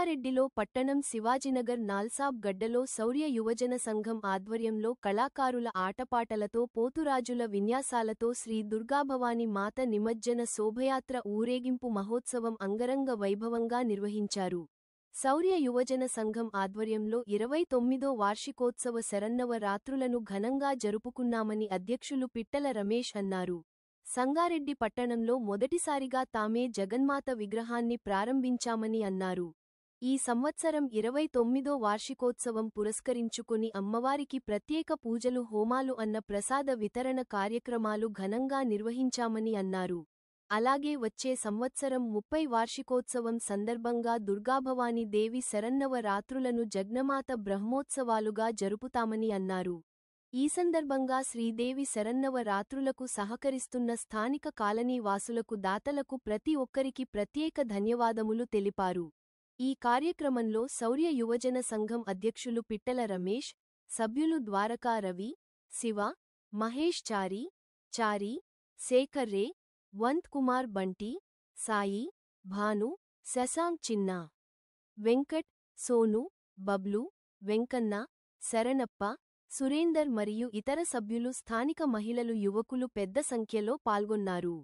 సంగారెడ్డిలో పట్టణం శివాజీనగర్ నాల్సాబ్ గడ్డలో శౌర్య యువజన సంఘం ఆధ్వర్యంలో కళాకారుల ఆటపాటలతో పోతురాజుల విన్యాసాలతో శ్రీ దుర్గాభవాని మాత నిమజ్జన శోభయాత్ర ఊరేగింపు మహోత్సవం అంగరంగ వైభవంగా నిర్వహించారు. శౌర్య యువజన సంఘం ఆధ్వర్యంలో 29వ వార్షికోత్సవ శరన్నవ రాత్రులను ఘనంగా జరుపుకున్నామని అధ్యక్షులు పిట్టల రమేష్ అన్నారు. సంగారెడ్డి పట్టణంలో మొదటిసారిగా తామే జగన్మాత విగ్రహాన్ని ప్రారంభించామని అన్నారు. ఈ సంవత్సరం 29వ వార్షికోత్సవం పురస్కరించుకుని అమ్మవారికి ప్రత్యేక పూజలు, హోమాలు, అన్న ప్రసాద వితరణ కార్యక్రమాలు ఘనంగా నిర్వహించామని అన్నారు. అలాగే వచ్చే సంవత్సరం 30 వార్షికోత్సవం సందర్భంగా దుర్గాభవాని దేవి శరన్నవ రాత్రులను జగన్మాత బ్రహ్మోత్సవాలుగా జరుపుతామని అన్నారు. ఈ సందర్భంగా శ్రీదేవి శరన్నవ రాత్రులకు సహకరిస్తున్న స్థానిక కాలనీ వాసులకు, దాతలకు ప్రతి ఒక్కరికి ప్రత్యేక ధన్యవాదములు తెలిపారు. ఈ కార్యక్రమంలో శౌర్య యువజన సంఘం అధ్యక్షులు పిట్టల రమేష్, సభ్యులు ద్వారకా రవి, శివ, మహేష్ చారి, శేఖర్ రే, వంత్ కుమార్, బంటి, సాయి, భాను, శశాంక్, చిన్న, వెంకట్, సోను, బబ్లు, వెంకన్న, శరణప్ప, సురేందర్ మరియు ఇతర సభ్యులు, స్థానిక మహిళలు, యువకులు పెద్ద సంఖ్యలో పాల్గొన్నారు.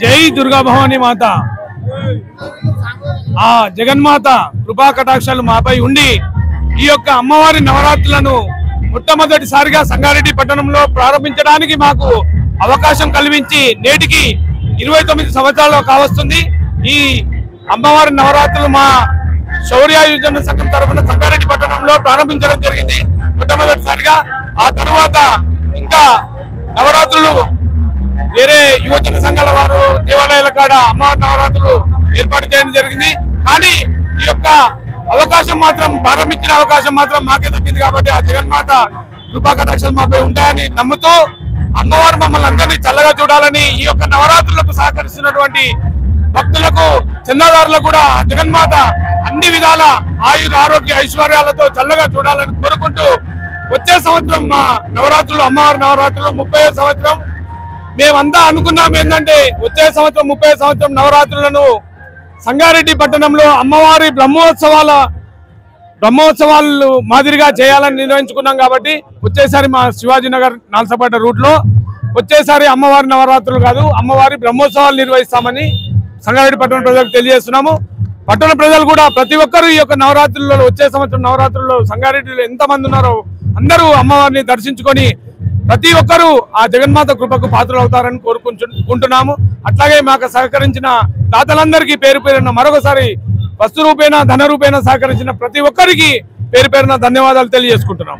జై దుర్గా భవాని మాత. ఆ జగన్మాత కృపా కటాక్షాలు మాపై ఉండి ఈ యొక్క అమ్మవారి నవరాత్రులను మొట్టమొదటిసారిగా సంగారెడ్డి పట్టణంలో ప్రారంభించడానికి మాకు అవకాశం కల్పించి నేటికి 29 సంవత్సరాలు కావస్తుంది. ఈ అమ్మవారి నవరాత్రులు మా శౌర్య యువజన సంఘం తరఫున సంగారెడ్డి పట్టణంలో ప్రారంభించడం జరిగింది మొట్టమొదటిసారిగా. ఆ తర్వాత ఇంకా నవరాత్రులు వేరే యువజన సంఘాల వారు దేవాలయాల కాడ అమ్మవారి నవరాత్రులు ఏర్పాటు చేయడం జరిగింది. కానీ ఈ యొక్క అవకాశం మాత్రం, ప్రారంభించిన అవకాశం మాత్రం మాకే దక్కింది. కాబట్టి ఆ జగన్మాత కృపా కటాక్షాలు మాపై ఉంటాయని నమ్ముతూ అమ్మవారు మమ్మల్ని అందరినీ చల్లగా చూడాలని, ఈ యొక్క నవరాత్రులకు సహకరిస్తున్నటువంటి భక్తులకు, చందాదారులకు కూడా జగన్మాత అన్ని విధాల ఆయుర ఆరోగ్య ఐశ్వర్యాలతో చల్లగా చూడాలని కోరుకుంటూ వచ్చే సంవత్సరం మా నవరాత్రులు, అమ్మవారి నవరాత్రులు 30వ సంవత్సరం మేమంతా అనుకున్నాం ఏంటంటే వచ్చే సంవత్సరం 30 సంవత్సరం నవరాత్రులను సంగారెడ్డి పట్టణంలో అమ్మవారి బ్రహ్మోత్సవాలు మాదిరిగా చేయాలని నిర్ణయించుకున్నాం కాబట్టి వచ్చేసారి మా శివాజీనగర్ నాల్సపేట రూట్ లో వచ్చేసారి అమ్మవారి నవరాత్రులు కాదు అమ్మవారి బ్రహ్మోత్సవాలు నిర్వహిస్తామని సంగారెడ్డి పట్టణ ప్రజలకు తెలియజేస్తున్నాము. పట్టణ ప్రజలు కూడా ప్రతి ఒక్కరు ఈ యొక్క నవరాత్రుల్లో వచ్చే సంవత్సరం నవరాత్రుల్లో సంగారెడ్డిలో ఎంతమంది ఉన్నారో అందరూ అమ్మవారిని దర్శించుకొని ప్రతి ఒక్కరూ ఆ జగన్మాత కృపకు పాత్రలు అవుతారని కోరుకుంటున్నాము. అట్లాగే మాకు సహకరించిన దాతలందరికీ పేరు పేరున మరొకసారి వస్తు రూపేణ ధన రూపేణ సహకరించిన ప్రతి ఒక్కరికి పేరు పేరున ధన్యవాదాలు తెలియజేసుకుంటున్నాం.